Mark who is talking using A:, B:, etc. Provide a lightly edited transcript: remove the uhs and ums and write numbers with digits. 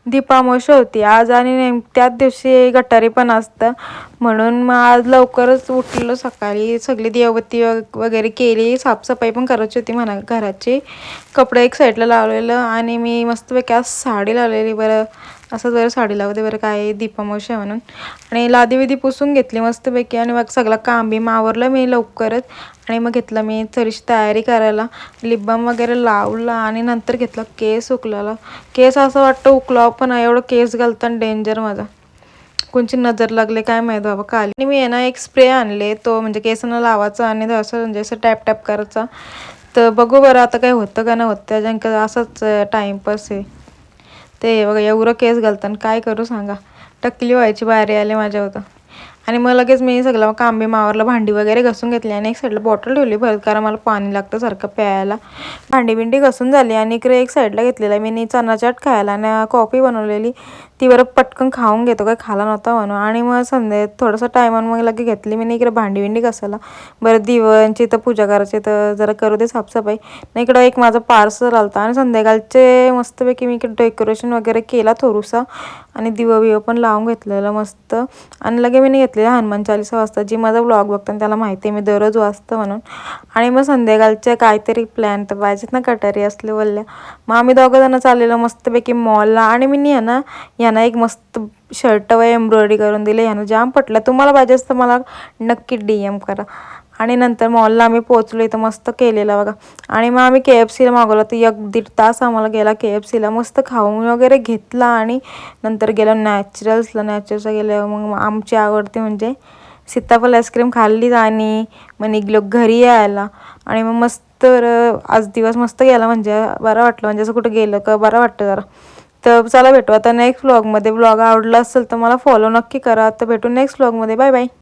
A: दीपामावस्या होती आज आणि त्याच दिवशी गटारी पण असतं, म्हणून मग आज लवकरच उठलो. सकाळी सगळी दिवाबत्ती वगैरे केली, साफसफाई पण करायची होती म्हणा घराची. कपडे एक साईडला लावलेलं आणि मी मस्तपैकी आज साडी लावलेली. बरं असं जर साडी लावते बरं काय दीपामावस्या म्हणून. आणि लादी विधी पुसून घेतली मस्तपैकी आणि मग सगळं काम बी आवरलं मी लवकरच. आणि मग घेतलं मी थोडीशी तयारी करायला, लिप बाम वगैरे लावला आणि नंतर घेतलं केस उकलायला. केस असं वाटतं उकलाव पण एवढं केस घालताना डेंजर माझा. कोणची नजर लागले काय माहीत बाबा काल. आणि मी आहे ना एक स्प्रे आणले, तो म्हणजे केसांना लावायचा आणि असं म्हणजे असं टॅप टॅप करायचा. तर बघू बरं आता काय होतं का नाही होतं, त्याच्यानंतर असंच टाईमपास आहे. ते बघा एवढं केस घालताना काय करू सांगा, टक्कली व्हायची बारी आले माझ्या होतं. आणि मग लगेच मी सगळं काम बी मावरलं, भांडी वगैरे घासून घेतली आणि एक साईडला बॉटल ठेवली भरत, कारण मला पाणी लागतं सारखं प्यायला. भांडी बिंडी घासून झाली आणि इकडे एक साईडला घेतलेला मी चना चाट खायला आणि कॉफी बनवलेली. ती बरं पटकन खाऊन घेतो, काय खाला नव्हता म्हणून. आणि मग संध्या थोडंसं टायमानं मग लगे घेतली मी इकडे भांडी बिंडी घासायला. बरं दिवांची तर पूजा करायची तर जरा करू दे साफसफाई. नाही इकडं एक माझं पार्सल आलं आणि संध्याकाळचे मस्तपैकी मी इकडे डेकोरेशन वगैरे केला थोडंसं आणि दिवं बिवं पण लावून घेतलेलं मस्त. आणि लगे मी घेतलेलं हनुमान चालीसा वाजता, जी माझा ब्लॉग बघतो त्याला माहिती आहे मी दररोज वाचतं म्हणून. आणि मग संध्याकाळचे काहीतरी प्लॅन तर पाहिजेत ना, कटारी असले बोलल्या. मग आम्ही दोघं जण चाललेलो मस्तपैकी मॉलला. आणि मी यांना एक मस्त शर्ट व एम्ब्रॉयडरी करून दिले, ह्यानं जाम पटलं. तुम्हाला पाहिजे असतं मला नक्की DM करा. आणि नंतर मॉलला आम्ही पोहोचलो, इथं मस्त केलेलं बघा. आणि मग आम्ही KFCला मागवलं, तर 1-1.5 तास आम्हाला गेला KFCला. मस्त खाऊन वगैरे घेतला आणि नंतर गेलो नॅचरल्सला गेल्यावर मग आमची आवडती म्हणजे सीताफळ आईस्क्रीम खाल्ली आणि मग निघलो घरी यायला. आणि मग मस्त आज दिवस मस्त गेला, म्हणजे बरं वाटलं, म्हणजे असं कुठं गेलं का बरं वाटतं जरा. तर चला भेटू आता नेक्स्ट व्लॉगमध्ये. व्लॉग आवडला असेल तर मला फॉलो नक्की करा. तर भेटू नेक्स्ट व्लॉगमध्ये. Bye bye.